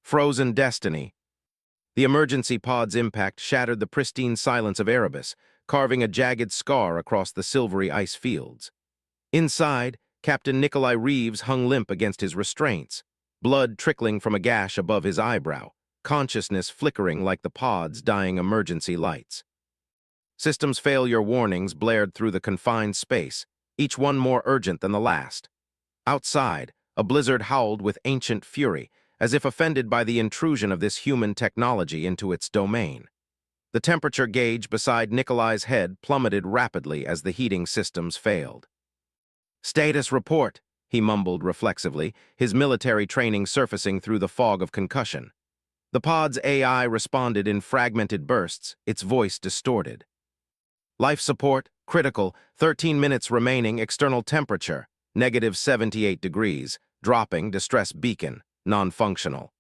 Frozen destiny. The emergency pod's impact shattered the pristine silence of Erebus, carving a jagged scar across the silvery ice fields. Inside, Captain Nikolai Reeves hung limp against his restraints, blood trickling from a gash above his eyebrow, consciousness flickering like the pod's dying emergency lights. Systems failure warnings blared through the confined space, each one more urgent than the last. Outside, a blizzard howled with ancient fury, as if offended by the intrusion of this human technology into its domain. The temperature gauge beside Nikolai's head plummeted rapidly as the heating systems failed. "Status report," he mumbled reflexively, his military training surfacing through the fog of concussion. The pod's AI responded in fragmented bursts, its voice distorted. "Life support, critical, 13 minutes remaining, external temperature, -78 degrees, dropping, distress beacon, non-functional."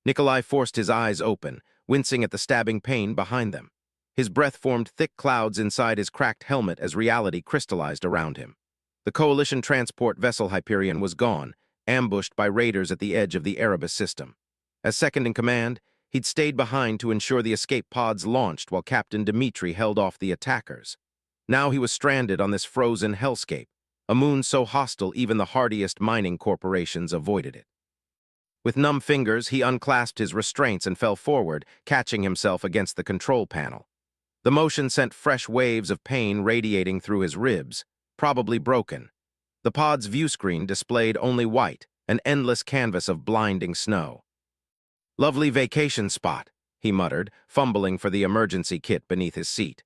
Nikolai forced his eyes open, wincing at the stabbing pain behind them. His breath formed thick clouds inside his cracked helmet as reality crystallized around him. The Coalition transport vessel Hyperion was gone, ambushed by raiders at the edge of the Erebus system. As second-in-command, he'd stayed behind to ensure the escape pods launched while Captain Dmitri held off the attackers. Now he was stranded on this frozen hellscape, a moon so hostile even the hardiest mining corporations avoided it. With numb fingers, he unclasped his restraints and fell forward, catching himself against the control panel. The motion sent fresh waves of pain radiating through his ribs, probably broken. The pod's viewscreen displayed only white, an endless canvas of blinding snow. "Lovely vacation spot," he muttered, fumbling for the emergency kit beneath his seat.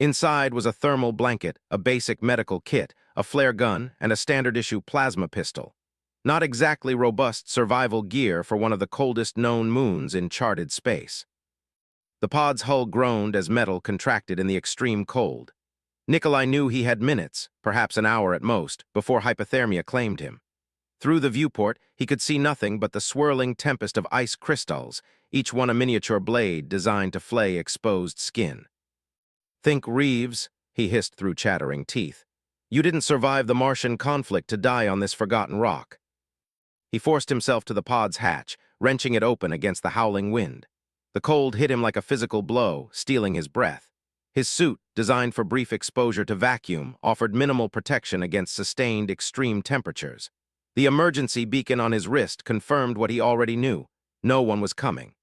Inside was a thermal blanket, a basic medical kit, a flare gun, and a standard-issue plasma pistol. Not exactly robust survival gear for one of the coldest known moons in charted space. The pod's hull groaned as metal contracted in the extreme cold. Nikolai knew he had minutes, perhaps an hour at most, before hypothermia claimed him. Through the viewport, he could see nothing but the swirling tempest of ice crystals, each one a miniature blade designed to flay exposed skin. "Think Reeves," he hissed through chattering teeth. "You didn't survive the Martian conflict to die on this forgotten rock." He forced himself to the pod's hatch, wrenching it open against the howling wind. The cold hit him like a physical blow, stealing his breath. His suit, designed for brief exposure to vacuum, offered minimal protection against sustained extreme temperatures. The emergency beacon on his wrist confirmed what he already knew. No one was coming.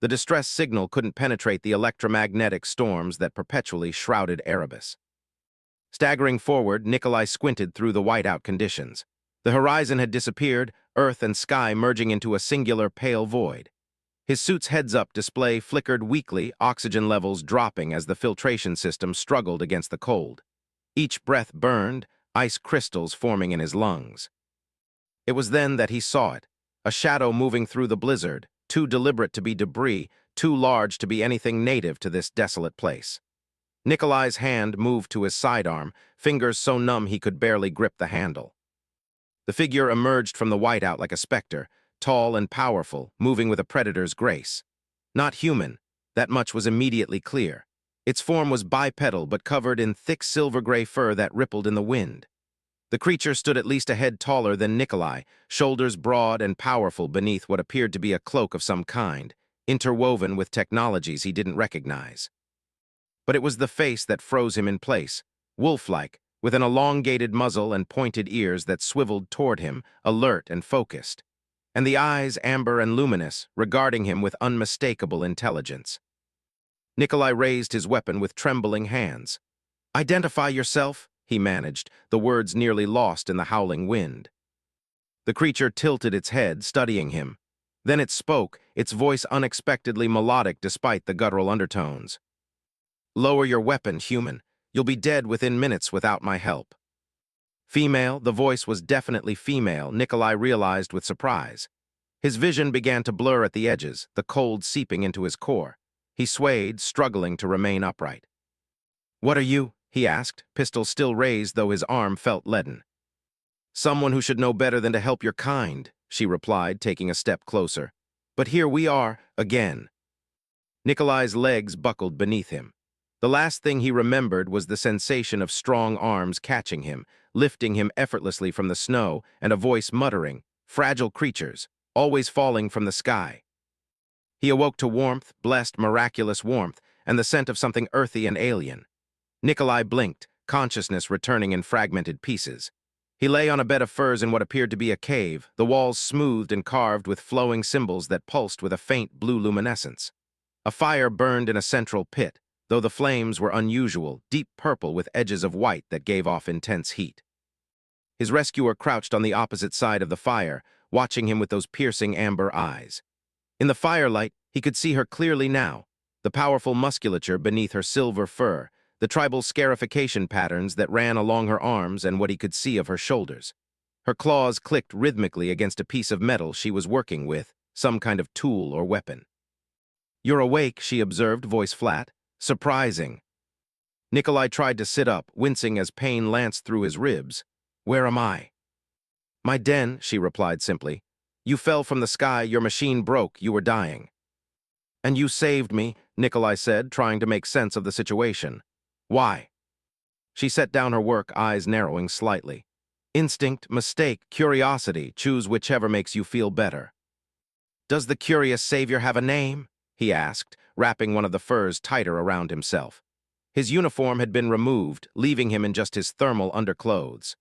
The distress signal couldn't penetrate the electromagnetic storms that perpetually shrouded Erebus. Staggering forward, Nikolai squinted through the whiteout conditions. The horizon had disappeared, earth and sky merging into a singular pale void. His suit's heads-up display flickered weakly, oxygen levels dropping as the filtration system struggled against the cold. Each breath burned, ice crystals forming in his lungs. It was then that he saw it, a shadow moving through the blizzard, too deliberate to be debris, too large to be anything native to this desolate place. Nikolai's hand moved to his sidearm, fingers so numb he could barely grip the handle. The figure emerged from the whiteout like a specter, tall and powerful, moving with a predator's grace. Not human, that much was immediately clear. Its form was bipedal but covered in thick silver-gray fur that rippled in the wind. The creature stood at least a head taller than Nikolai, shoulders broad and powerful beneath what appeared to be a cloak of some kind, interwoven with technologies he didn't recognize. But it was the face that froze him in place, wolf-like, with an elongated muzzle and pointed ears that swiveled toward him, alert and focused. And the eyes, amber and luminous, regarding him with unmistakable intelligence. Nikolai raised his weapon with trembling hands. "Identify yourself," he managed, the words nearly lost in the howling wind. The creature tilted its head, studying him. Then it spoke, its voice unexpectedly melodic despite the guttural undertones. "Lower your weapon, human. You'll be dead within minutes without my help." Female, the voice was definitely female, Nikolai realized with surprise. His vision began to blur at the edges, the cold seeping into his core. He swayed, struggling to remain upright. "What are you?" he asked, pistol still raised though his arm felt leaden. "Someone who should know better than to help your kind," she replied, taking a step closer. "But here we are, again." Nikolai's legs buckled beneath him. The last thing he remembered was the sensation of strong arms catching him, lifting him effortlessly from the snow, and a voice muttering, "Fragile creatures. always falling from the sky. He awoke to warmth, blessed, miraculous warmth, and the scent of something earthy and alien. Nikolai blinked, consciousness returning in fragmented pieces. He lay on a bed of furs in what appeared to be a cave, the walls smoothed and carved with flowing symbols that pulsed with a faint blue luminescence. A fire burned in a central pit, though the flames were unusual, deep purple with edges of white that gave off intense heat. His rescuer crouched on the opposite side of the fire, watching him with those piercing amber eyes. In the firelight, he could see her clearly now, the powerful musculature beneath her silver fur, the tribal scarification patterns that ran along her arms and what he could see of her shoulders. Her claws clicked rhythmically against a piece of metal she was working with, some kind of tool or weapon. "You're awake," she observed, voice flat. "Surprising." Nikolai tried to sit up, wincing as pain lanced through his ribs. "Where am I?" "My den," she replied simply. "You fell from the sky, your machine broke, you were dying." "And you saved me," Nikolai said, trying to make sense of the situation. "Why?" She set down her work, eyes narrowing slightly. "Instinct, mistake, curiosity, choose whichever makes you feel better." "Does the curious savior have a name?" he asked, wrapping one of the furs tighter around himself. His uniform had been removed, leaving him in just his thermal underclothes.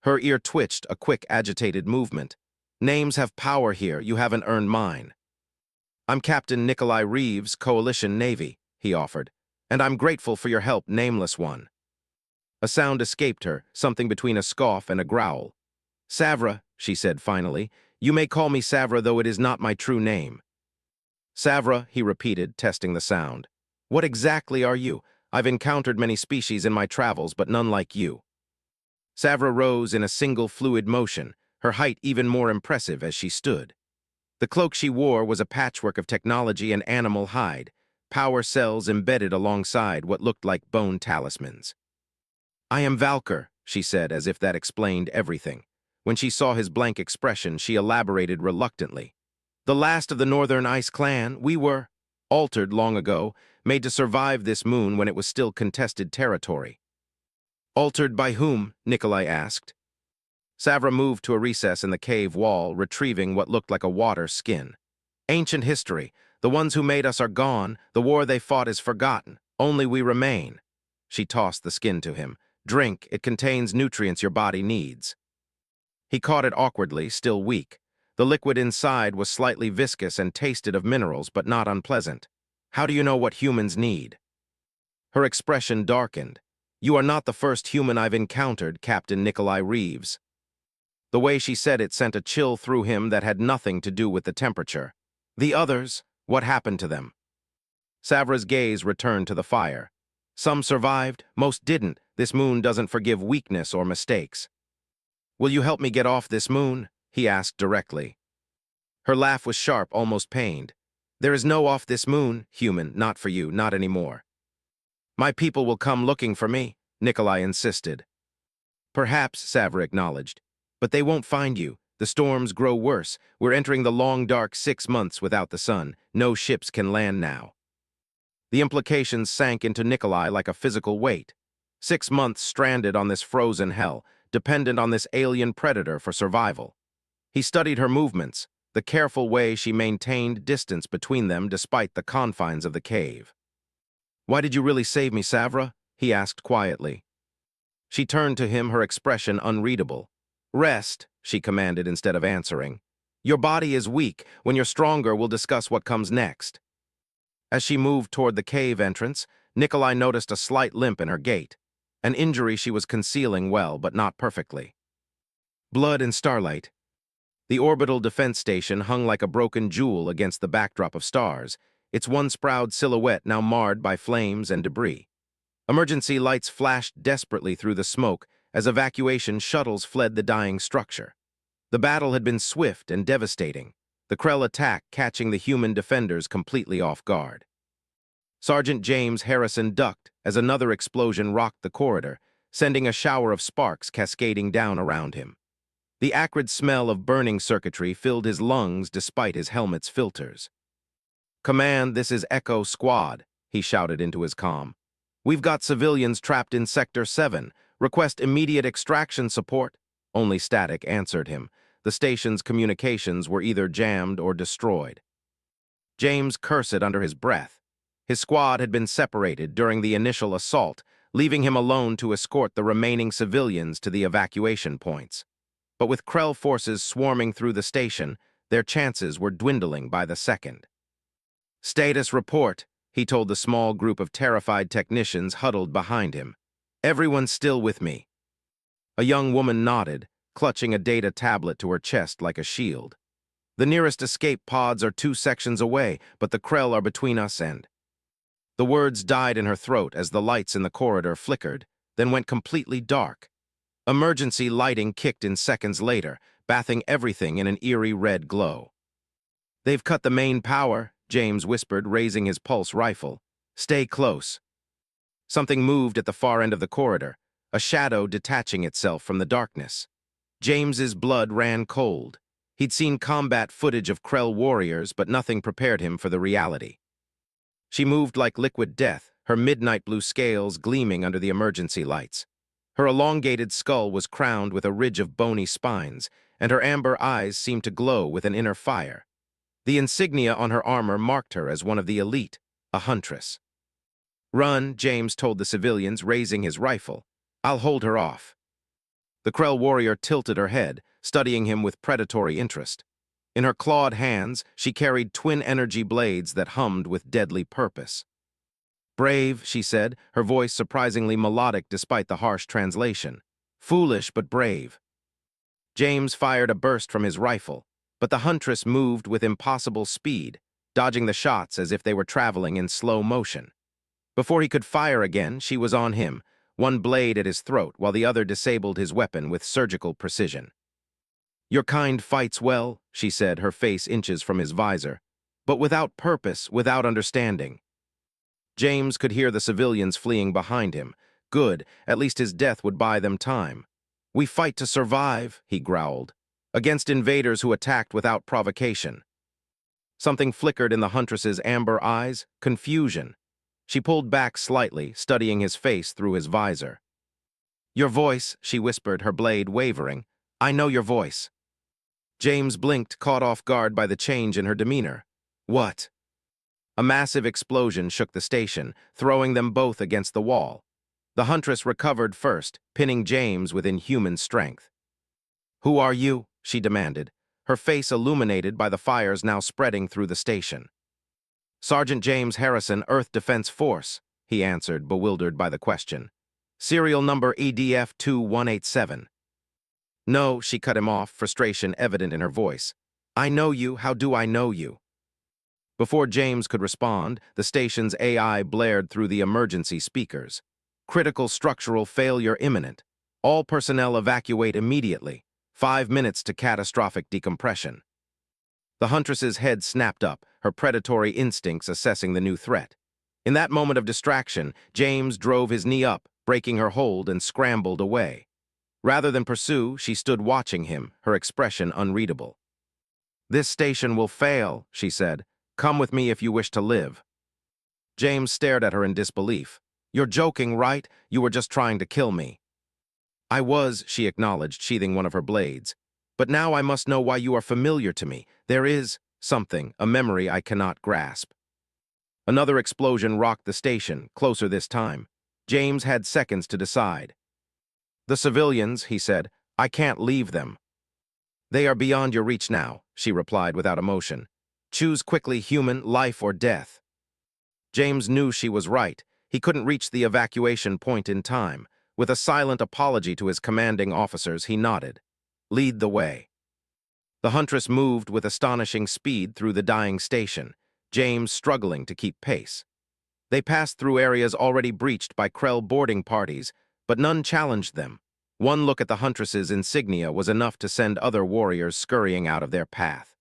Her ear twitched, a quick, agitated movement. "Names have power here, you haven't earned mine." "I'm Captain Nikolai Reeves, Coalition Navy," he offered, "and I'm grateful for your help, Nameless One." A sound escaped her, something between a scoff and a growl. "Savra," she said finally. "You may call me Savra, though it is not my true name." "Savra," he repeated, testing the sound. "What exactly are you? I've encountered many species in my travels, but none like you." Savra rose in a single fluid motion, her height even more impressive as she stood. The cloak she wore was a patchwork of technology and animal hide, power cells embedded alongside what looked like bone talismans. "I am Valker," she said, as if that explained everything. When she saw his blank expression, she elaborated reluctantly. "The last of the Northern Ice Clan, we were altered long ago, made to survive this moon when it was still contested territory." "Altered by whom?" Nikolai asked. Savra moved to a recess in the cave wall, retrieving what looked like a water skin. "Ancient history. The ones who made us are gone. The war they fought is forgotten. Only we remain." She tossed the skin to him. "Drink. It contains nutrients your body needs." He caught it awkwardly, still weak. The liquid inside was slightly viscous and tasted of minerals, but not unpleasant. "How do you know what humans need?" Her expression darkened. "You are not the first human I've encountered, Captain Nikolai Reeves." The way she said it sent a chill through him that had nothing to do with the temperature. "The others, what happened to them?" Savra's gaze returned to the fire. "Some survived, most didn't. This moon doesn't forgive weakness or mistakes." "Will you help me get off this moon?" he asked directly. Her laugh was sharp, almost pained. "There is no off this moon, human, not for you, not anymore." "My people will come looking for me," Nikolai insisted. "Perhaps," Savra acknowledged. "But they won't find you. The storms grow worse. We're entering the long, dark 6 months without the sun. No ships can land now." The implications sank into Nikolai like a physical weight. 6 months stranded on this frozen hell, dependent on this alien predator for survival. He studied her movements, the careful way she maintained distance between them despite the confines of the cave. "Why did you really save me, Savra?" he asked quietly. She turned to him, her expression unreadable. "Rest," she commanded instead of answering. "Your body is weak. When you're stronger, we'll discuss what comes next." As she moved toward the cave entrance, Nikolai noticed a slight limp in her gait, an injury she was concealing well, but not perfectly. Blood and starlight. The orbital defense station hung like a broken jewel against the backdrop of stars, its once-proud silhouette now marred by flames and debris. Emergency lights flashed desperately through the smoke as evacuation shuttles fled the dying structure. The battle had been swift and devastating, the Krell attack catching the human defenders completely off guard. Sergeant James Harrison ducked as another explosion rocked the corridor, sending a shower of sparks cascading down around him. The acrid smell of burning circuitry filled his lungs despite his helmet's filters. "Command, this is Echo Squad," he shouted into his comm. "We've got civilians trapped in Sector 7. Request immediate extraction support." Only static answered him. The station's communications were either jammed or destroyed. James cursed under his breath. His squad had been separated during the initial assault, leaving him alone to escort the remaining civilians to the evacuation points. But with Krell forces swarming through the station, their chances were dwindling by the second. "Status report," he told the small group of terrified technicians huddled behind him. "Everyone's still with me." A young woman nodded, clutching a data tablet to her chest like a shield. "The nearest escape pods are 2 sections away, but the Krell are between us and—" The words died in her throat as the lights in the corridor flickered, then went completely dark. Emergency lighting kicked in seconds later, bathing everything in an eerie red glow. "They've cut the main power," James whispered, raising his pulse rifle. "Stay close." Something moved at the far end of the corridor, a shadow detaching itself from the darkness. James's blood ran cold. He'd seen combat footage of Krell warriors, but nothing prepared him for the reality. She moved like liquid death, her midnight blue scales gleaming under the emergency lights. Her elongated skull was crowned with a ridge of bony spines, and her amber eyes seemed to glow with an inner fire. The insignia on her armor marked her as one of the elite, a huntress. "Run," James told the civilians, raising his rifle. "I'll hold her off." The Krell warrior tilted her head, studying him with predatory interest. In her clawed hands, she carried twin energy blades that hummed with deadly purpose. "Brave," she said, her voice surprisingly melodic despite the harsh translation. "Foolish, but brave." James fired a burst from his rifle, but the huntress moved with impossible speed, dodging the shots as if they were traveling in slow motion. Before he could fire again, she was on him, one blade at his throat while the other disabled his weapon with surgical precision. "Your kind fights well," she said, her face inches from his visor, "but without purpose, without understanding." James could hear the civilians fleeing behind him. Good, at least his death would buy them time. "We fight to survive," he growled, "against invaders who attacked without provocation." Something flickered in the huntress's amber eyes, confusion. She pulled back slightly, studying his face through his visor. "Your voice," she whispered, her blade wavering. "I know your voice." James blinked, caught off guard by the change in her demeanor. "What?" A massive explosion shook the station, throwing them both against the wall. The huntress recovered first, pinning James with inhuman strength. "Who are you?" she demanded, her face illuminated by the fires now spreading through the station. "Sergeant James Harrison, Earth Defense Force," he answered, bewildered by the question. "Serial number EDF 2187. "No," she cut him off, frustration evident in her voice. "I know you. How do I know you?" Before James could respond, the station's AI blared through the emergency speakers. "Critical structural failure imminent. All personnel evacuate immediately. 5 minutes to catastrophic decompression." The huntress's head snapped up, her predatory instincts assessing the new threat. In that moment of distraction, James drove his knee up, breaking her hold, and scrambled away. Rather than pursue, she stood watching him, her expression unreadable. "This station will fail," she said. "Come with me if you wish to live." James stared at her in disbelief. "You're joking, right? You were just trying to kill me." "I was," she acknowledged, sheathing one of her blades. "But now I must know why you are familiar to me. There is something, a memory I cannot grasp." Another explosion rocked the station, closer this time. James had seconds to decide. "The civilians," he said. "I can't leave them." "They are beyond your reach now," she replied without emotion. "Choose quickly, human, life or death." James knew she was right. He couldn't reach the evacuation point in time. With a silent apology to his commanding officers, he nodded. "Lead the way." The huntress moved with astonishing speed through the dying station, James struggling to keep pace. They passed through areas already breached by Krell boarding parties, but none challenged them. One look at the huntress's insignia was enough to send other warriors scurrying out of their path.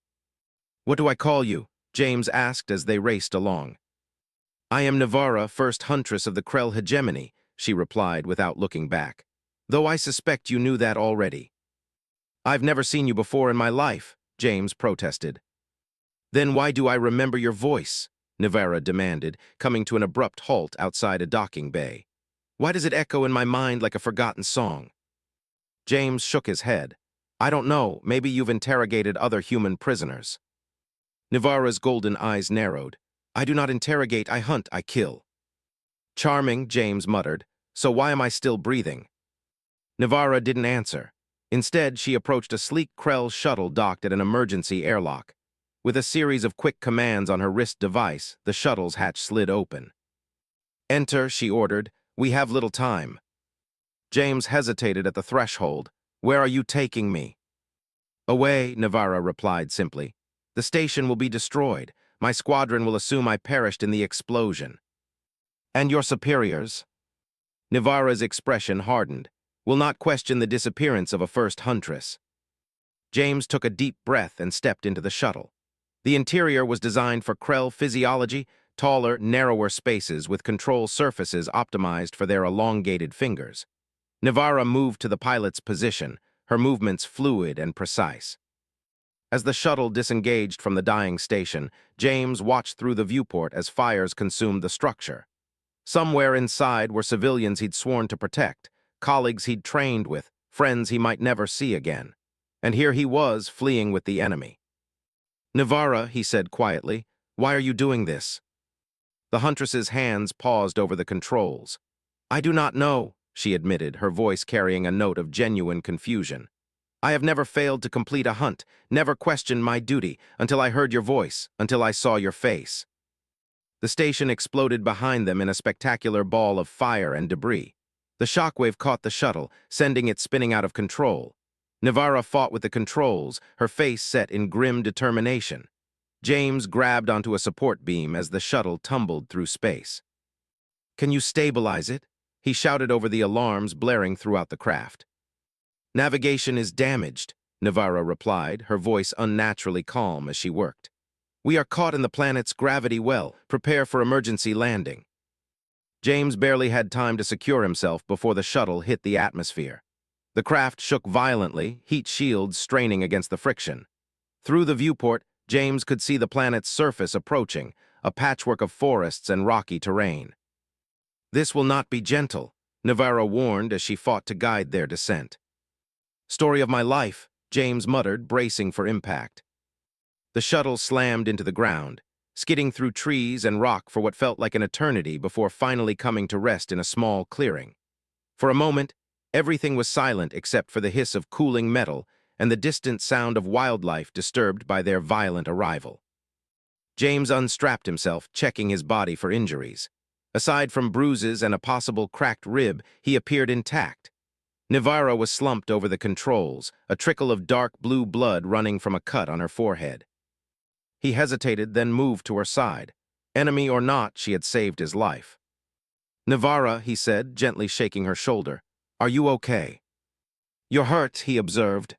"What do I call you?" James asked as they raced along. "I am Navara, first huntress of the Krell hegemony," she replied without looking back. "Though I suspect you knew that already." "I've never seen you before in my life," James protested. "Then why do I remember your voice?" Navara demanded, coming to an abrupt halt outside a docking bay. "Why does it echo in my mind like a forgotten song?" James shook his head. I don't know, maybe you've interrogated other human prisoners. Nivara's golden eyes narrowed. I do not interrogate, I hunt, I kill. Charming, James muttered. So why am I still breathing? Nivara didn't answer. Instead, she approached a sleek Krell shuttle docked at an emergency airlock. With a series of quick commands on her wrist device, the shuttle's hatch slid open. Enter, she ordered. We have little time. James hesitated at the threshold. Where are you taking me? Away, Nivara replied simply. The station will be destroyed. My squadron will assume I perished in the explosion. And your superiors? Nivara's expression hardened. Will not question the disappearance of a first huntress. James took a deep breath and stepped into the shuttle. The interior was designed for Krell physiology, taller, narrower spaces with control surfaces optimized for their elongated fingers. Nivara moved to the pilot's position, her movements fluid and precise. As the shuttle disengaged from the dying station, James watched through the viewport as fires consumed the structure. Somewhere inside were civilians he'd sworn to protect, colleagues he'd trained with, friends he might never see again. And here he was, fleeing with the enemy. Nivara, he said quietly, why are you doing this? The huntress's hands paused over the controls. I do not know, she admitted, her voice carrying a note of genuine confusion. I have never failed to complete a hunt, never questioned my duty, until I heard your voice, until I saw your face. The station exploded behind them in a spectacular ball of fire and debris. The shockwave caught the shuttle, sending it spinning out of control. Nivara fought with the controls, her face set in grim determination. James grabbed onto a support beam as the shuttle tumbled through space. Can you stabilize it? He shouted over the alarms blaring throughout the craft. Navigation is damaged, Nivara replied, her voice unnaturally calm as she worked. We are caught in the planet's gravity well. Prepare for emergency landing. James barely had time to secure himself before the shuttle hit the atmosphere. The craft shook violently, heat shields straining against the friction. Through the viewport, James could see the planet's surface approaching, a patchwork of forests and rocky terrain. This will not be gentle, Nivara warned as she fought to guide their descent. Story of my life, James muttered, bracing for impact. The shuttle slammed into the ground, skidding through trees and rock for what felt like an eternity before finally coming to rest in a small clearing. For a moment, everything was silent except for the hiss of cooling metal and the distant sound of wildlife disturbed by their violent arrival. James unstrapped himself, checking his body for injuries. Aside from bruises and a possible cracked rib, he appeared intact. Nivara was slumped over the controls, a trickle of dark blue blood running from a cut on her forehead. He hesitated, then moved to her side. Enemy or not, she had saved his life. Nivara, he said, gently shaking her shoulder. Are you okay? You're hurt, he observed.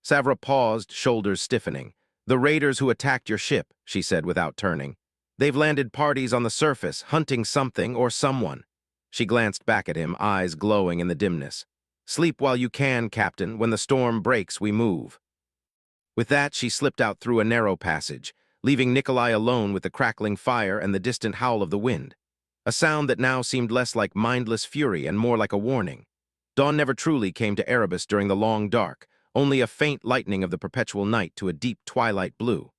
Savra paused, shoulders stiffening. The raiders who attacked your ship, she said without turning. They've landed parties on the surface, hunting something or someone. She glanced back at him, eyes glowing in the dimness. Sleep while you can, Captain. When the storm breaks, we move. With that, she slipped out through a narrow passage, leaving Nikolai alone with the crackling fire and the distant howl of the wind. A sound that now seemed less like mindless fury and more like a warning. Dawn never truly came to Erebus during the long dark, only a faint lightening of the perpetual night to a deep twilight blue.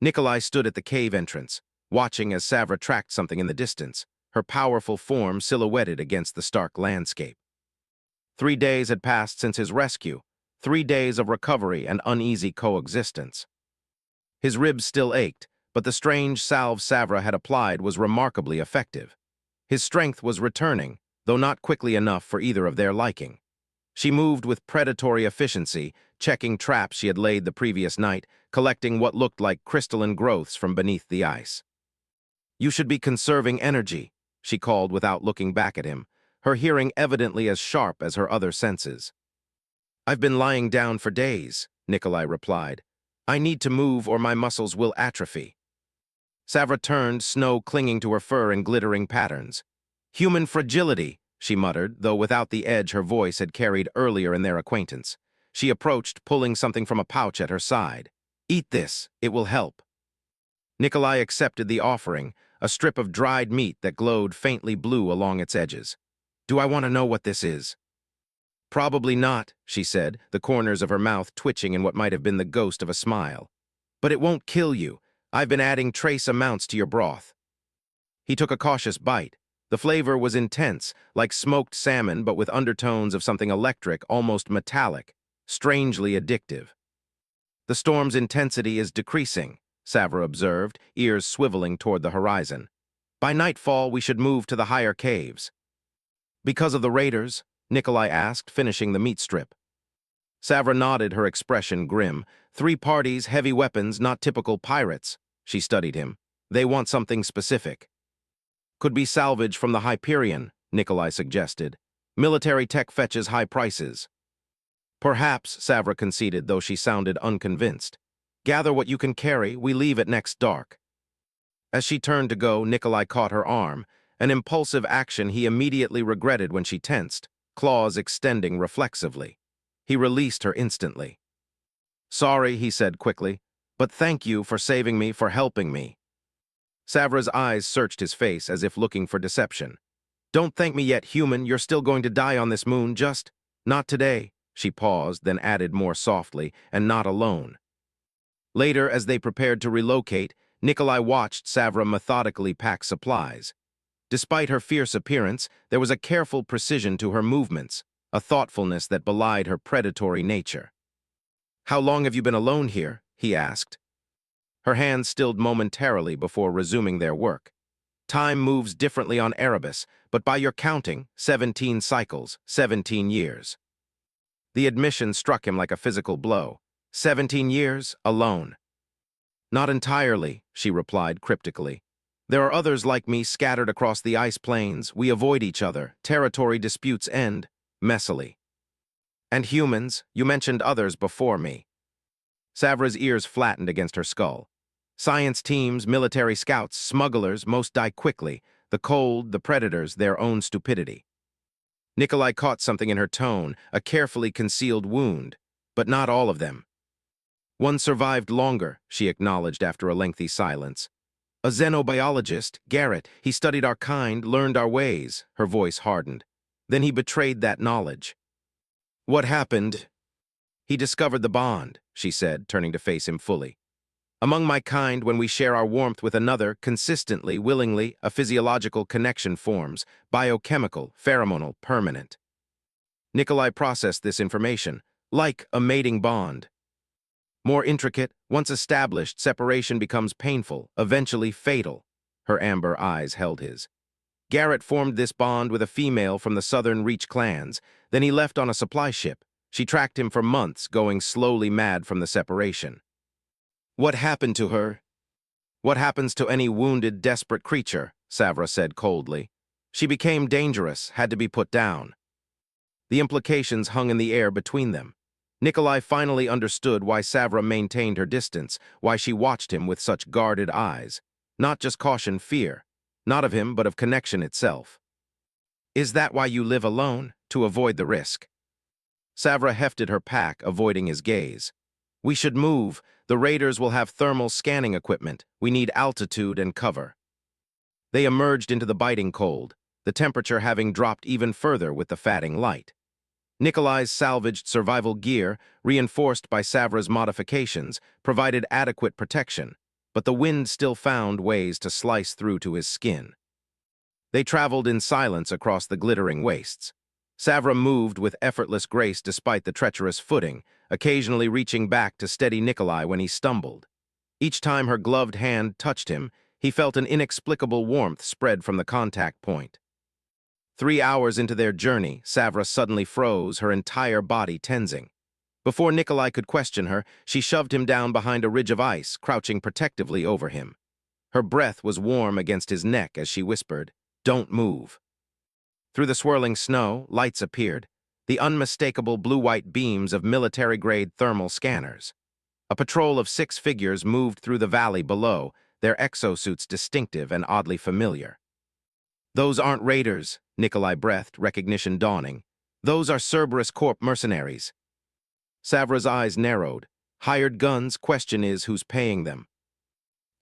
Nikolai stood at the cave entrance, watching as Savra tracked something in the distance, her powerful form silhouetted against the stark landscape. 3 days had passed since his rescue, 3 days of recovery and uneasy coexistence. His ribs still ached, but the strange salve Savra had applied was remarkably effective. His strength was returning, though not quickly enough for either of their liking. She moved with predatory efficiency, checking traps she had laid the previous night, collecting what looked like crystalline growths from beneath the ice. You should be conserving energy, she called without looking back at him, her hearing evidently as sharp as her other senses. I've been lying down for days, Nikolai replied. I need to move or my muscles will atrophy. Savra turned, snow clinging to her fur in glittering patterns. Human fragility, she muttered, though without the edge her voice had carried earlier in their acquaintance. She approached, pulling something from a pouch at her side. Eat this, it will help. Nikolai accepted the offering, a strip of dried meat that glowed faintly blue along its edges. Do I want to know what this is? Probably not, she said, the corners of her mouth twitching in what might have been the ghost of a smile. But it won't kill you. I've been adding trace amounts to your broth. He took a cautious bite. The flavor was intense, like smoked salmon but with undertones of something electric, almost metallic, strangely addictive. The storm's intensity is decreasing, Savra observed, ears swiveling toward the horizon. By nightfall, we should move to the higher caves. Because of the raiders? Nikolai asked, finishing the meat strip. Savra nodded, her expression grim. 3 parties, heavy weapons, not typical pirates. She studied him. They want something specific. Could be salvage from the Hyperion, Nikolai suggested. Military tech fetches high prices. Perhaps, Savra conceded, though she sounded unconvinced. Gather what you can carry, we leave at next dark. As she turned to go, Nikolai caught her arm, an impulsive action he immediately regretted when she tensed, claws extending reflexively. He released her instantly. Sorry, he said quickly, but thank you for saving me, for helping me. Savra's eyes searched his face as if looking for deception. Don't thank me yet, human, you're still going to die on this moon, just not today. She paused, then added more softly, and not alone. Later, as they prepared to relocate, Nikolai watched Savra methodically pack supplies. Despite her fierce appearance, there was a careful precision to her movements, a thoughtfulness that belied her predatory nature. How long have you been alone here? He asked. Her hands stilled momentarily before resuming their work. Time moves differently on Erebus, but by your counting, 17 cycles, 17 years. The admission struck him like a physical blow. 17 years, alone. Not entirely, she replied cryptically. There are others like me scattered across the ice plains. We avoid each other. Territory disputes end, messily. And humans, you mentioned others before me. Savra's ears flattened against her skull. Science teams, military scouts, smugglers, most die quickly. The cold, the predators, their own stupidity. Nikolai caught something in her tone, a carefully concealed wound, but not all of them. One survived longer, she acknowledged after a lengthy silence. A xenobiologist, Garrett, he studied our kind, learned our ways, her voice hardened. Then he betrayed that knowledge. What happened? He discovered the bond, she said, turning to face him fully. Among my kind, when we share our warmth with another, consistently, willingly, a physiological connection forms, biochemical, pheromonal, permanent. Nikolai processed this information, like a mating bond. More intricate, once established, separation becomes painful, eventually fatal. Her amber eyes held his. Garrett formed this bond with a female from the Southern Reach clans. Then he left on a supply ship. She tracked him for months, going slowly mad from the separation. What happened to her? What happens to any wounded, desperate creature, Savra said coldly. She became dangerous, had to be put down. The implications hung in the air between them. Nikolai finally understood why Savra maintained her distance, why she watched him with such guarded eyes. Not just caution, fear. Not of him, but of connection itself. Is that why you live alone? To avoid the risk. Savra hefted her pack, avoiding his gaze. We should move. The raiders will have thermal scanning equipment. We need altitude and cover. They emerged into the biting cold, the temperature having dropped even further with the fatting light. Nikolai's salvaged survival gear, reinforced by Savra's modifications, provided adequate protection, but the wind still found ways to slice through to his skin. They traveled in silence across the glittering wastes. Savra moved with effortless grace despite the treacherous footing, occasionally reaching back to steady Nikolai when he stumbled. Each time her gloved hand touched him, he felt an inexplicable warmth spread from the contact point. 3 hours into their journey, Savra suddenly froze, her entire body tensing. Before Nikolai could question her, she shoved him down behind a ridge of ice, crouching protectively over him. Her breath was warm against his neck as she whispered, "Don't move." Through the swirling snow, lights appeared, the unmistakable blue-white beams of military-grade thermal scanners. A patrol of 6 figures moved through the valley below, their exosuits distinctive and oddly familiar. Those aren't raiders, Nikolai breathed, recognition dawning. Those are Cerberus Corp mercenaries. Savra's eyes narrowed. Hired guns, question is who's paying them.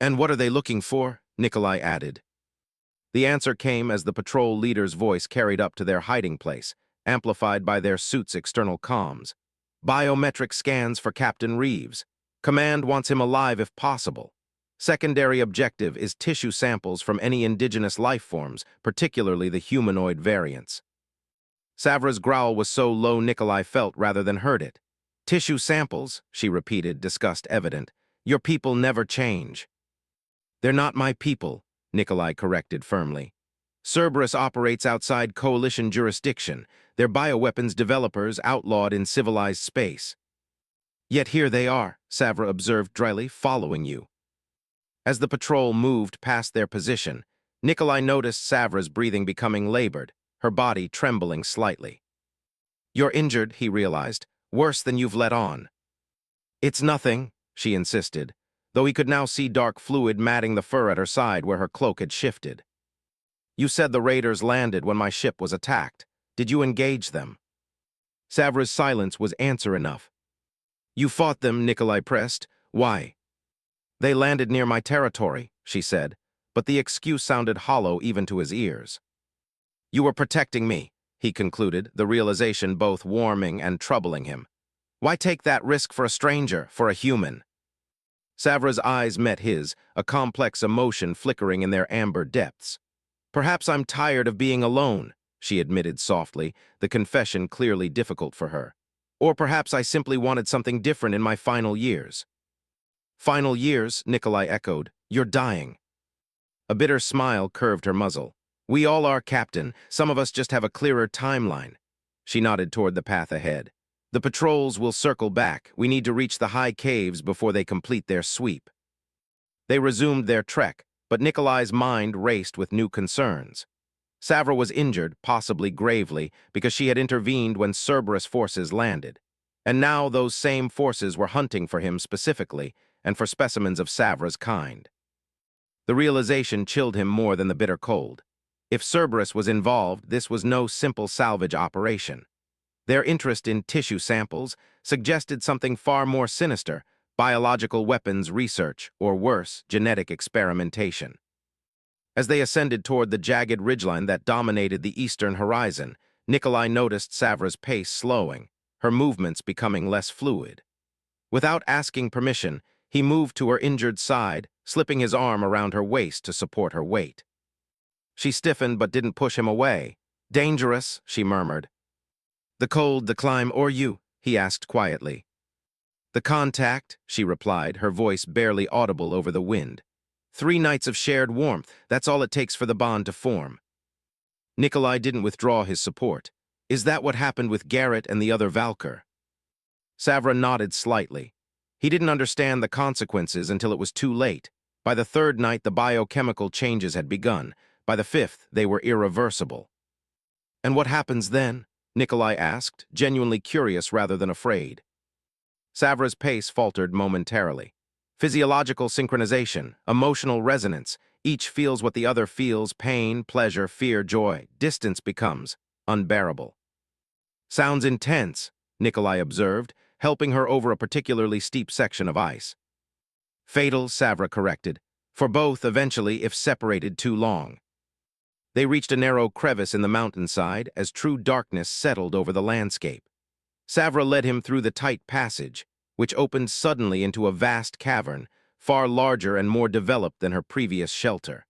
And what are they looking for? Nikolai added. The answer came as the patrol leader's voice carried up to their hiding place. amplified by their suit's external comms. Biometric scans for Captain Reeves. Command wants him alive if possible. Secondary objective is tissue samples from any indigenous life forms, particularly the humanoid variants. Savra's growl was so low Nikolai felt rather than heard it. Tissue samples, she repeated, disgust evident. Your people never change. They're not my people, Nikolai corrected firmly. Cerberus operates outside coalition jurisdiction. They're bioweapons developers outlawed in civilized space. Yet here they are, Savra observed dryly, following you. As the patrol moved past their position, Nikolai noticed Savra's breathing becoming labored, her body trembling slightly. You're injured, he realized, worse than you've let on. It's nothing, she insisted, though he could now see dark fluid matting the fur at her side where her cloak had shifted. You said the raiders landed when my ship was attacked. Did you engage them? Savra's silence was answer enough. You fought them, Nikolai pressed. Why? They landed near my territory, she said, but the excuse sounded hollow even to his ears. You were protecting me, he concluded, the realization both warming and troubling him. Why take that risk for a stranger, for a human? Savra's eyes met his, a complex emotion flickering in their amber depths. Perhaps I'm tired of being alone, she admitted softly, the confession clearly difficult for her. Or perhaps I simply wanted something different in my final years. Final years, Nikolai echoed. You're dying. A bitter smile curved her muzzle. We all are, Captain. Some of us just have a clearer timeline. She nodded toward the path ahead. The patrols will circle back. We need to reach the high caves before they complete their sweep. They resumed their trek, but Nikolai's mind raced with new concerns. Savra was injured, possibly gravely, because she had intervened when Cerberus forces landed. And now those same forces were hunting for him specifically, and for specimens of Savra's kind. The realization chilled him more than the bitter cold. If Cerberus was involved, this was no simple salvage operation. Their interest in tissue samples suggested something far more sinister, biological weapons research, or worse, genetic experimentation. As they ascended toward the jagged ridgeline that dominated the eastern horizon, Nikolai noticed Savra's pace slowing, her movements becoming less fluid. Without asking permission, he moved to her injured side, slipping his arm around her waist to support her weight. She stiffened but didn't push him away. Dangerous, she murmured. The cold, the climb, or you? He asked quietly. The contact, she replied, her voice barely audible over the wind. 3 nights of shared warmth, that's all it takes for the bond to form. Nikolai didn't withdraw his support. Is that what happened with Garrett and the other Valkyr? Savra nodded slightly. He didn't understand the consequences until it was too late. By the 3rd night, the biochemical changes had begun. By the 5th, they were irreversible. And what happens then? Nikolai asked, genuinely curious rather than afraid. Savra's pace faltered momentarily. Physiological synchronization, emotional resonance, each feels what the other feels, pain, pleasure, fear, joy. Distance becomes unbearable. Sounds intense, Nikolai observed, helping her over a particularly steep section of ice. Fatal, Savra corrected, for both eventually if separated too long. They reached a narrow crevice in the mountainside as true darkness settled over the landscape. Savra led him through the tight passage, which opened suddenly into a vast cavern, far larger and more developed than her previous shelter.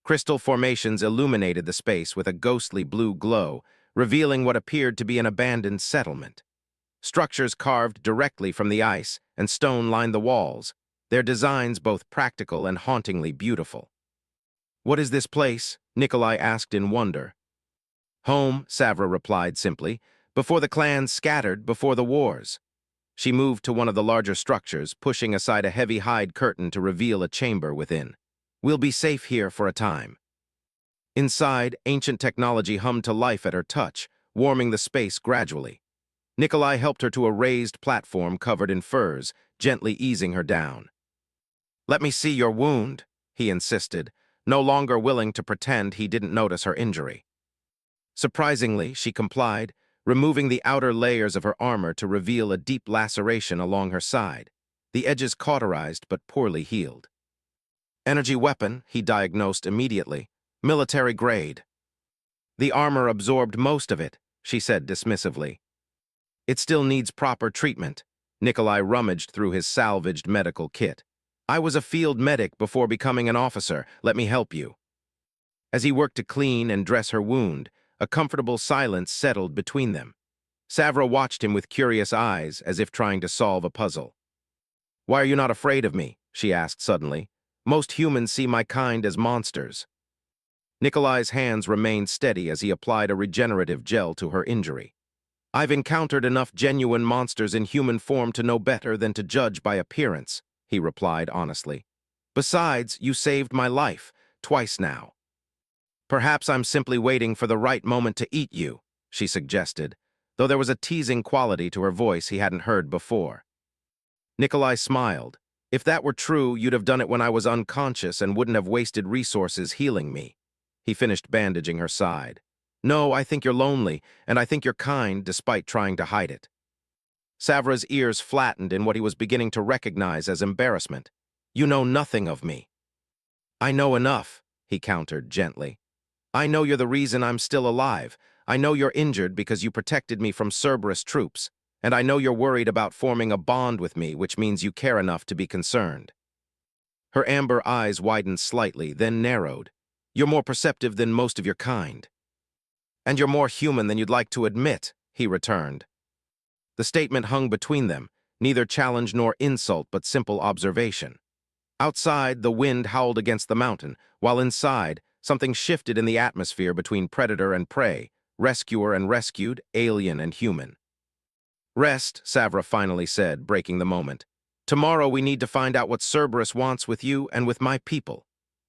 Crystal formations illuminated the space with a ghostly blue glow, revealing what appeared to be an abandoned settlement. Structures carved directly from the ice and stone lined the walls, their designs both practical and hauntingly beautiful. What is this place? Nikolai asked in wonder. Home, Savra replied simply, before the clans scattered, before the wars. She moved to one of the larger structures, pushing aside a heavy hide curtain to reveal a chamber within. We'll be safe here for a time. Inside, ancient technology hummed to life at her touch, warming the space gradually. Nikolai helped her to a raised platform covered in furs, gently easing her down. Let me see your wound, he insisted, no longer willing to pretend he didn't notice her injury. Surprisingly, she complied, removing the outer layers of her armor to reveal a deep laceration along her side, the edges cauterized but poorly healed. Energy weapon, he diagnosed immediately, military grade. The armor absorbed most of it, she said dismissively. It still needs proper treatment. Nikolai rummaged through his salvaged medical kit. I was a field medic before becoming an officer. Let me help you. As he worked to clean and dress her wound, a comfortable silence settled between them. Savra watched him with curious eyes, as if trying to solve a puzzle. Why are you not afraid of me? She asked suddenly. Most humans see my kind as monsters. Nikolai's hands remained steady as he applied a regenerative gel to her injury. I've encountered enough genuine monsters in human form to know better than to judge by appearance, he replied honestly. Besides, you saved my life, twice now. Perhaps I'm simply waiting for the right moment to eat you, she suggested, though there was a teasing quality to her voice he hadn't heard before. Nikolai smiled. If that were true, you'd have done it when I was unconscious and wouldn't have wasted resources healing me. He finished bandaging her side. No, I think you're lonely, and I think you're kind despite trying to hide it. Savra's ears flattened in what he was beginning to recognize as embarrassment. You know nothing of me. I know enough, he countered gently. I know you're the reason I'm still alive. I know you're injured because you protected me from Cerberus troops, and I know you're worried about forming a bond with me, which means you care enough to be concerned. Her amber eyes widened slightly, then narrowed. You're more perceptive than most of your kind. And you're more human than you'd like to admit, he returned. The statement hung between them, neither challenge nor insult but simple observation. Outside, the wind howled against the mountain, while inside, something shifted in the atmosphere between predator and prey, rescuer and rescued, alien and human. Rest, Savra finally said, breaking the moment. Tomorrow we need to find out what Cerberus wants with you and with my people.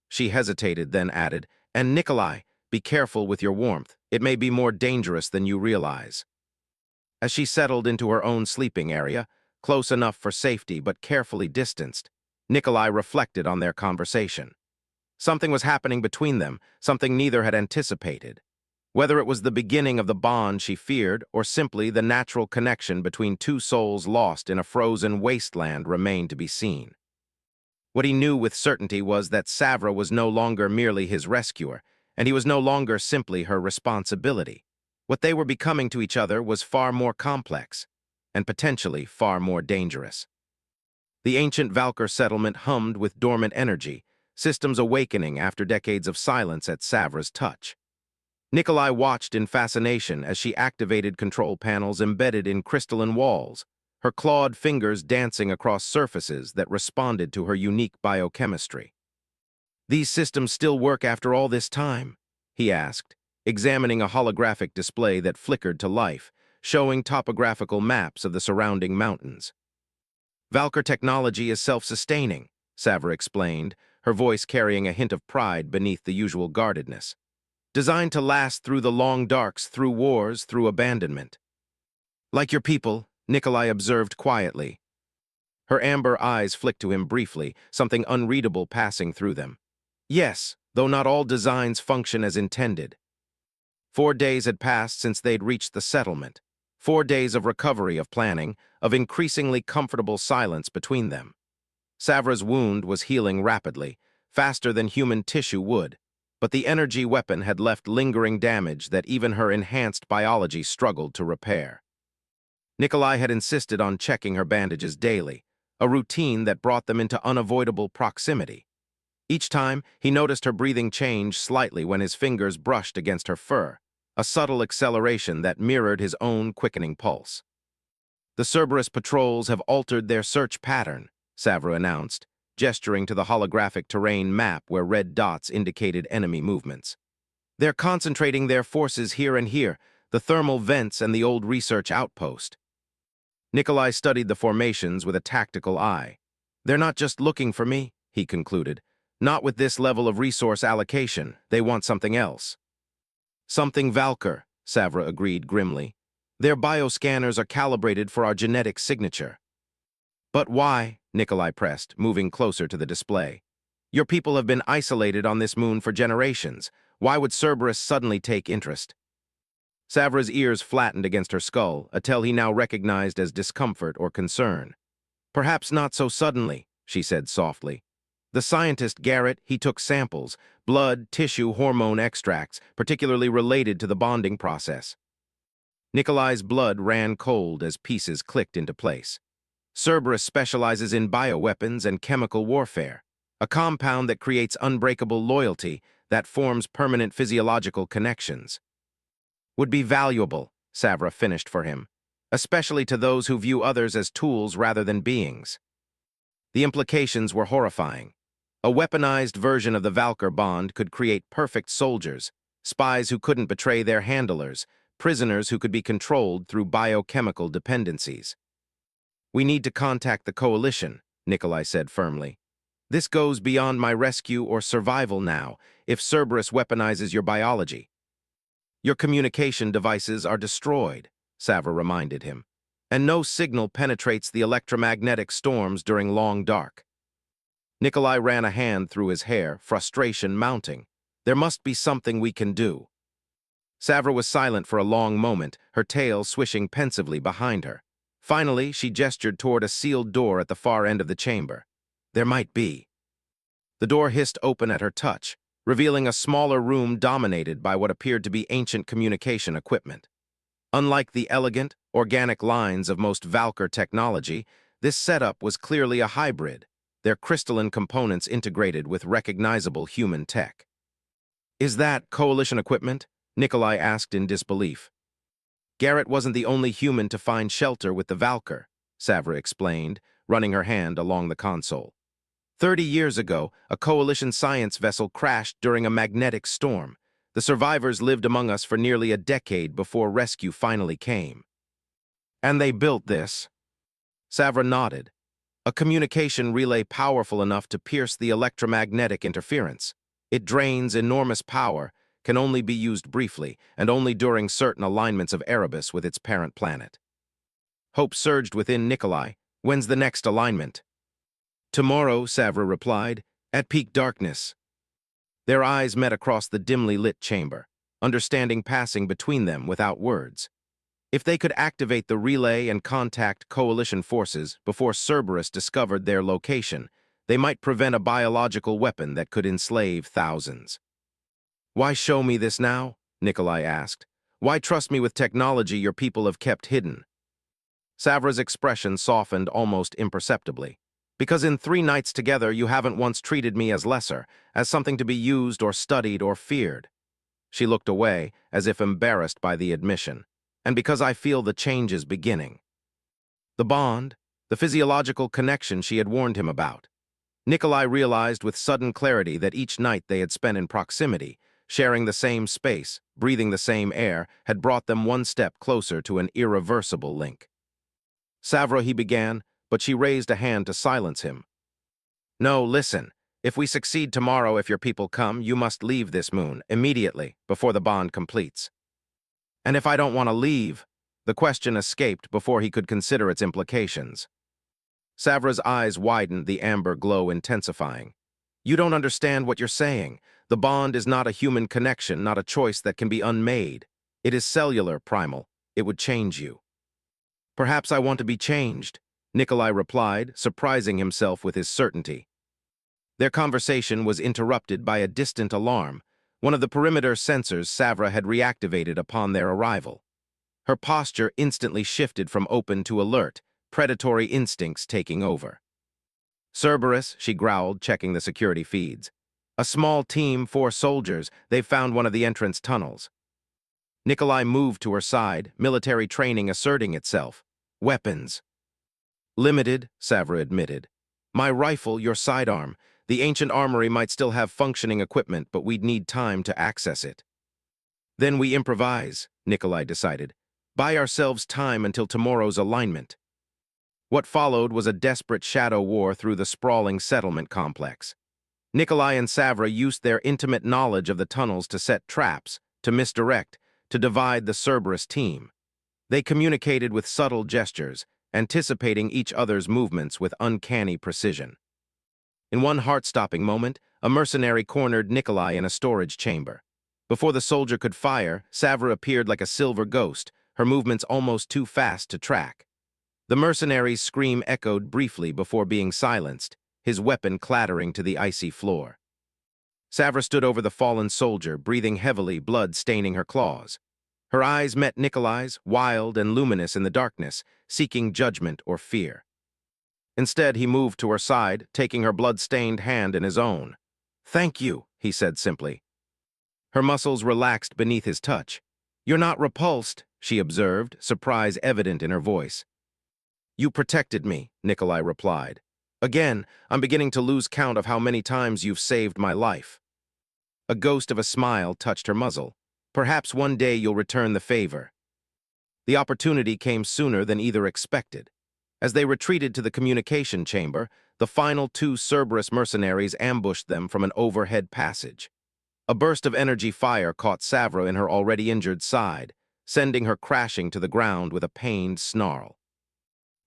She hesitated, then added, and Nikolai, be careful with your warmth. It may be more dangerous than you realize. As she settled into her own sleeping area, close enough for safety but carefully distanced, Nikolai reflected on their conversation. Something was happening between them, something neither had anticipated. Whether it was the beginning of the bond she feared or simply the natural connection between two souls lost in a frozen wasteland remained to be seen. What he knew with certainty was that Savra was no longer merely his rescuer, and he was no longer simply her responsibility. What they were becoming to each other was far more complex, and potentially far more dangerous. The ancient Valkyr settlement hummed with dormant energy, systems awakening after decades of silence at Savra's touch. Nikolai watched in fascination as she activated control panels embedded in crystalline walls, her clawed fingers dancing across surfaces that responded to her unique biochemistry. These systems still work after all this time? He asked, examining a holographic display that flickered to life, showing topographical maps of the surrounding mountains. Valkyr technology is self-sustaining, Savra explained, her voice carrying a hint of pride beneath the usual guardedness. Designed to last through the long darks, through wars, through abandonment. Like your people, Nikolai observed quietly. Her amber eyes flicked to him briefly, something unreadable passing through them. Yes, though not all designs function as intended. 4 days had passed since they'd reached the settlement. 4 days of recovery, of planning, of increasingly comfortable silence between them. Savra's wound was healing rapidly, faster than human tissue would, but the energy weapon had left lingering damage that even her enhanced biology struggled to repair. Nikolai had insisted on checking her bandages daily, a routine that brought them into unavoidable proximity. Each time, he noticed her breathing change slightly when his fingers brushed against her fur, a subtle acceleration that mirrored his own quickening pulse. The Cerberus patrols have altered their search pattern, Savra announced, gesturing to the holographic terrain map where red dots indicated enemy movements. They're concentrating their forces here and here, the thermal vents and the old research outpost. Nikolai studied the formations with a tactical eye. They're not just looking for me, he concluded. Not with this level of resource allocation. They want something else. Something Valkyr, Savra agreed grimly. Their bioscanners are calibrated for our genetic signature. But why? Nikolai pressed, moving closer to the display. Your people have been isolated on this moon for generations. Why would Cerberus suddenly take interest? Savra's ears flattened against her skull, a tell he now recognized as discomfort or concern. Perhaps not so suddenly, she said softly. The scientist Garrett, he took samples, blood, tissue, hormone extracts, particularly related to the bonding process. Nikolai's blood ran cold as pieces clicked into place. Cerberus specializes in bioweapons and chemical warfare, a compound that creates unbreakable loyalty that forms permanent physiological connections. Would be valuable, Savra finished for him, especially to those who view others as tools rather than beings. The implications were horrifying. A weaponized version of the Valkyr bond could create perfect soldiers, spies who couldn't betray their handlers, prisoners who could be controlled through biochemical dependencies. We need to contact the Coalition, Nikolai said firmly. This goes beyond my rescue or survival now, if Cerberus weaponizes your biology. Your communication devices are destroyed, Savra reminded him, and no signal penetrates the electromagnetic storms during long dark. Nikolai ran a hand through his hair, frustration mounting. There must be something we can do. Savra was silent for a long moment, her tail swishing pensively behind her. Finally, she gestured toward a sealed door at the far end of the chamber. There might be. The door hissed open at her touch, revealing a smaller room dominated by what appeared to be ancient communication equipment. Unlike the elegant, organic lines of most Valkyr technology, this setup was clearly a hybrid, their crystalline components integrated with recognizable human tech. Is that Coalition equipment? Nikolai asked in disbelief. Garrett wasn't the only human to find shelter with the Valkyr, Savra explained, running her hand along the console. 30 years ago, a Coalition science vessel crashed during a magnetic storm. The survivors lived among us for nearly a decade before rescue finally came. And they built this? Savra nodded. A communication relay powerful enough to pierce the electromagnetic interference. It drains enormous power, can only be used briefly, and only during certain alignments of Erebus with its parent planet. Hope surged within Nikolai. When's the next alignment? Tomorrow, Savra replied, at peak darkness. Their eyes met across the dimly lit chamber, understanding passing between them without words. If they could activate the relay and contact Coalition forces before Cerberus discovered their location, they might prevent a biological weapon that could enslave thousands. Why show me this now? Nikolai asked. Why trust me with technology your people have kept hidden? Savra's expression softened almost imperceptibly. Because in 3 nights together you haven't once treated me as lesser, as something to be used or studied or feared. She looked away, as if embarrassed by the admission. And because I feel the change is beginning. The bond, the physiological connection she had warned him about. Nikolai realized with sudden clarity that each night they had spent in proximity, sharing the same space, breathing the same air, had brought them one step closer to an irreversible link. Savra, he began, but she raised a hand to silence him. No, listen. If we succeed tomorrow, if your people come, you must leave this moon, immediately, before the bond completes. And if I don't want to leave? The question escaped before he could consider its implications. Savra's eyes widened, the amber glow intensifying. You don't understand what you're saying. The bond is not a human connection, not a choice that can be unmade. It is cellular, primal. It would change you. Perhaps I want to be changed, Nikolai replied, surprising himself with his certainty. Their conversation was interrupted by a distant alarm, one of the perimeter sensors Savra had reactivated upon their arrival. Her posture instantly shifted from open to alert, predatory instincts taking over. Cerberus, she growled, checking the security feeds. A small team, 4 soldiers, they've found one of the entrance tunnels. Nikolai moved to her side, military training asserting itself. Weapons. Limited, Savra admitted. My rifle, your sidearm. The ancient armory might still have functioning equipment, but we'd need time to access it. Then we improvise, Nikolai decided. Buy ourselves time until tomorrow's alignment. What followed was a desperate shadow war through the sprawling settlement complex. Nikolai and Savra used their intimate knowledge of the tunnels to set traps, to misdirect, to divide the Cerberus team. They communicated with subtle gestures, anticipating each other's movements with uncanny precision. In one heart-stopping moment, a mercenary cornered Nikolai in a storage chamber. Before the soldier could fire, Savra appeared like a silver ghost, her movements almost too fast to track. The mercenary's scream echoed briefly before being silenced, his weapon clattering to the icy floor. Savra stood over the fallen soldier, breathing heavily, blood staining her claws. Her eyes met Nikolai's, wild and luminous in the darkness, seeking judgment or fear. Instead, he moved to her side, taking her blood-stained hand in his own. "Thank you," he said simply. Her muscles relaxed beneath his touch. "You're not repulsed," she observed, surprise evident in her voice. "You protected me," Nikolai replied. "Again, I'm beginning to lose count of how many times you've saved my life." A ghost of a smile touched her muzzle. "Perhaps one day you'll return the favor." The opportunity came sooner than either expected. As they retreated to the communication chamber, the final two Cerberus mercenaries ambushed them from an overhead passage. A burst of energy fire caught Savra in her already injured side, sending her crashing to the ground with a pained snarl.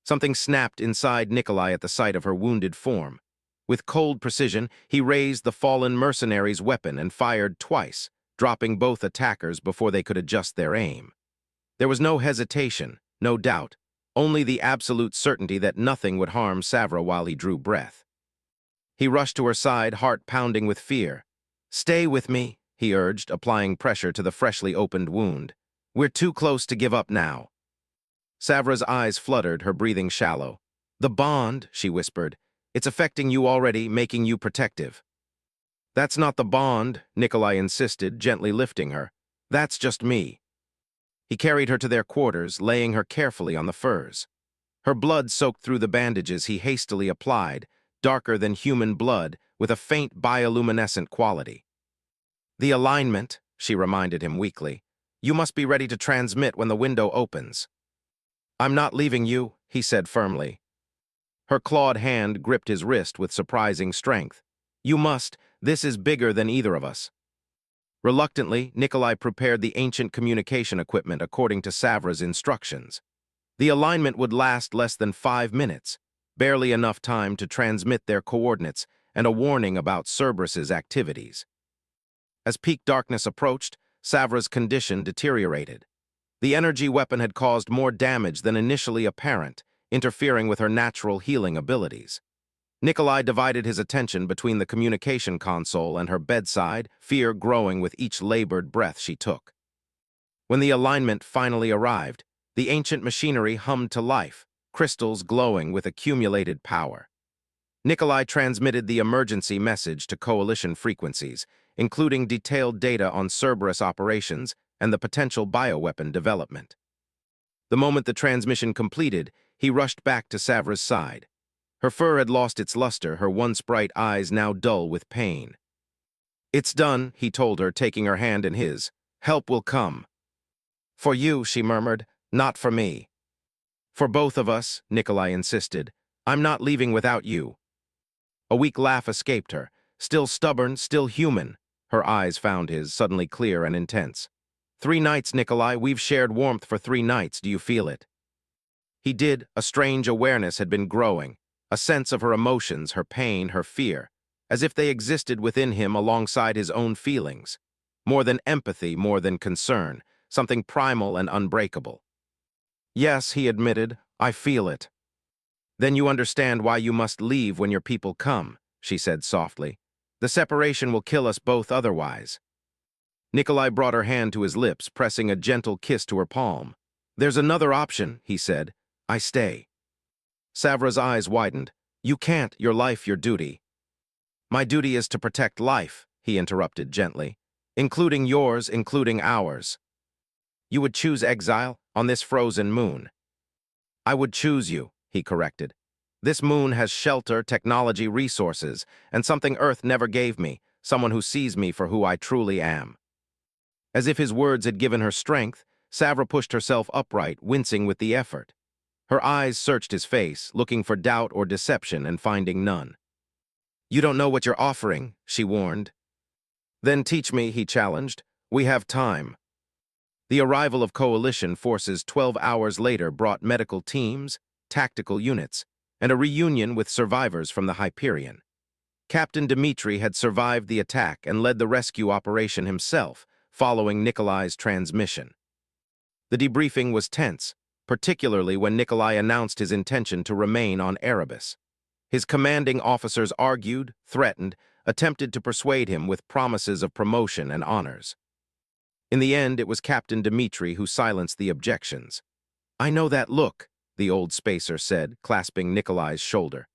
Something snapped inside Nikolai at the sight of her wounded form. With cold precision, he raised the fallen mercenary's weapon and fired twice, dropping both attackers before they could adjust their aim. There was no hesitation, no doubt, only the absolute certainty that nothing would harm Savra while he drew breath. He rushed to her side, heart pounding with fear. "Stay with me," he urged, applying pressure to the freshly opened wound. "We're too close to give up now." Savra's eyes fluttered, her breathing shallow. "The bond," she whispered. "It's affecting you already, making you protective." "That's not the bond," Nikolai insisted, gently lifting her. "That's just me." He carried her to their quarters, laying her carefully on the furs. Her blood soaked through the bandages he hastily applied, darker than human blood, with a faint bioluminescent quality. "The alignment," she reminded him weakly. "You must be ready to transmit when the window opens." "I'm not leaving you," he said firmly. Her clawed hand gripped his wrist with surprising strength. "You must. This is bigger than either of us." Reluctantly, Nikolai prepared the ancient communication equipment according to Savra's instructions. The alignment would last less than 5 minutes, barely enough time to transmit their coordinates and a warning about Cerberus's activities. As peak darkness approached, Savra's condition deteriorated. The energy weapon had caused more damage than initially apparent, interfering with her natural healing abilities. Nikolai divided his attention between the communication console and her bedside, fear growing with each labored breath she took. When the alignment finally arrived, the ancient machinery hummed to life, crystals glowing with accumulated power. Nikolai transmitted the emergency message to coalition frequencies, including detailed data on Cerberus operations and the potential bioweapon development. The moment the transmission completed, he rushed back to Savra's side. Her fur had lost its luster, her once bright eyes now dull with pain. "It's done," he told her, taking her hand in his. "Help will come." "For you," she murmured, "not for me." "For both of us," Nikolai insisted. "I'm not leaving without you." A weak laugh escaped her. Still stubborn, still human. Her eyes found his, suddenly clear and intense. "3 nights, Nikolai. We've shared warmth for 3 nights. Do you feel it?" He did. A strange awareness had been growing. A sense of her emotions, her pain, her fear, as if they existed within him alongside his own feelings. More than empathy, more than concern, something primal and unbreakable. "Yes," he admitted, "I feel it." "Then you understand why you must leave when your people come," she said softly. "The separation will kill us both otherwise." Nikolai brought her hand to his lips, pressing a gentle kiss to her palm. "There's another option," he said. "I stay." Savra's eyes widened. "You can't, your life, your duty." "My duty is to protect life," he interrupted gently. "Including yours, including ours." "You would choose exile on this frozen moon." "I would choose you," he corrected. "This moon has shelter, technology, resources, and something Earth never gave me, someone who sees me for who I truly am." As if his words had given her strength, Savra pushed herself upright, wincing with the effort. Her eyes searched his face, looking for doubt or deception and finding none. "You don't know what you're offering," she warned. "Then teach me," he challenged. "We have time." The arrival of coalition forces 12 hours later brought medical teams, tactical units, and a reunion with survivors from the Hyperion. Captain Dmitri had survived the attack and led the rescue operation himself, following Nikolai's transmission. The debriefing was tense, particularly when Nikolai announced his intention to remain on Erebus. His commanding officers argued, threatened, attempted to persuade him with promises of promotion and honors. In the end, it was Captain Dmitri who silenced the objections. "I know that look," the old spacer said, clasping Nikolai's shoulder.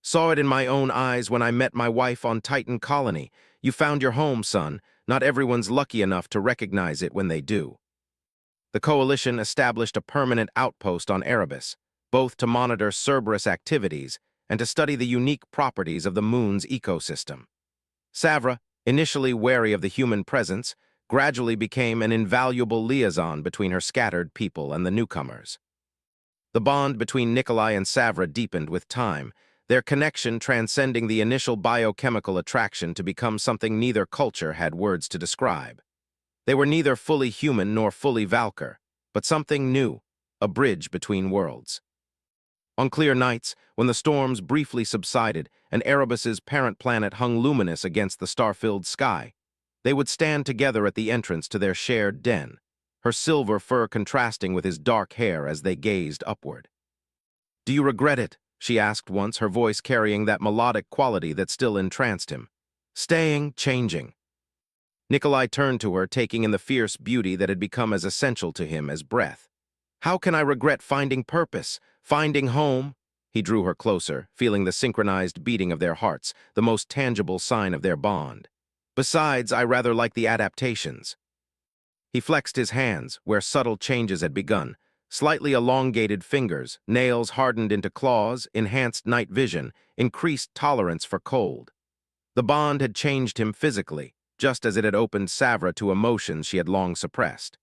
"Saw it in my own eyes when I met my wife on Titan Colony. You found your home, son. Not everyone's lucky enough to recognize it when they do." The coalition established a permanent outpost on Erebus, both to monitor Cerberus activities and to study the unique properties of the moon's ecosystem. Savra, initially wary of the human presence, gradually became an invaluable liaison between her scattered people and the newcomers. The bond between Nikolai and Savra deepened with time, their connection transcending the initial biochemical attraction to become something neither culture had words to describe. They were neither fully human nor fully Valkyr, but something new, a bridge between worlds. On clear nights, when the storms briefly subsided and Erebus's parent planet hung luminous against the star-filled sky, they would stand together at the entrance to their shared den, her silver fur contrasting with his dark hair as they gazed upward. "Do you regret it?" she asked once, her voice carrying that melodic quality that still entranced him. "Staying, changing." Nikolai turned to her, taking in the fierce beauty that had become as essential to him as breath. "How can I regret finding purpose, finding home?" He drew her closer, feeling the synchronized beating of their hearts, the most tangible sign of their bond. "Besides, I rather like the adaptations." He flexed his hands, where subtle changes had begun. Slightly elongated fingers, nails hardened into claws, enhanced night vision, increased tolerance for cold. The bond had changed him physically, just as it had opened Savra to emotions she had long suppressed.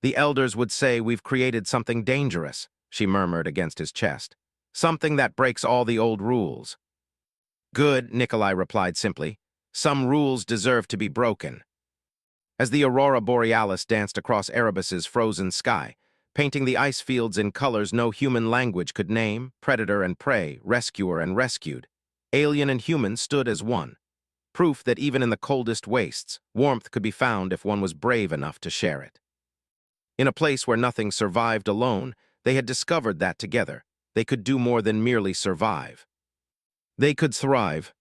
"The elders would say we've created something dangerous," she murmured against his chest. "Something that breaks all the old rules." "Good," Nikolai replied simply. "Some rules deserve to be broken." As the aurora borealis danced across Erebus's frozen sky, painting the ice fields in colors no human language could name, predator and prey, rescuer and rescued, alien and human stood as one. Proof that even in the coldest wastes, warmth could be found if one was brave enough to share it. In a place where nothing survived alone, they had discovered that together, they could do more than merely survive. They could thrive,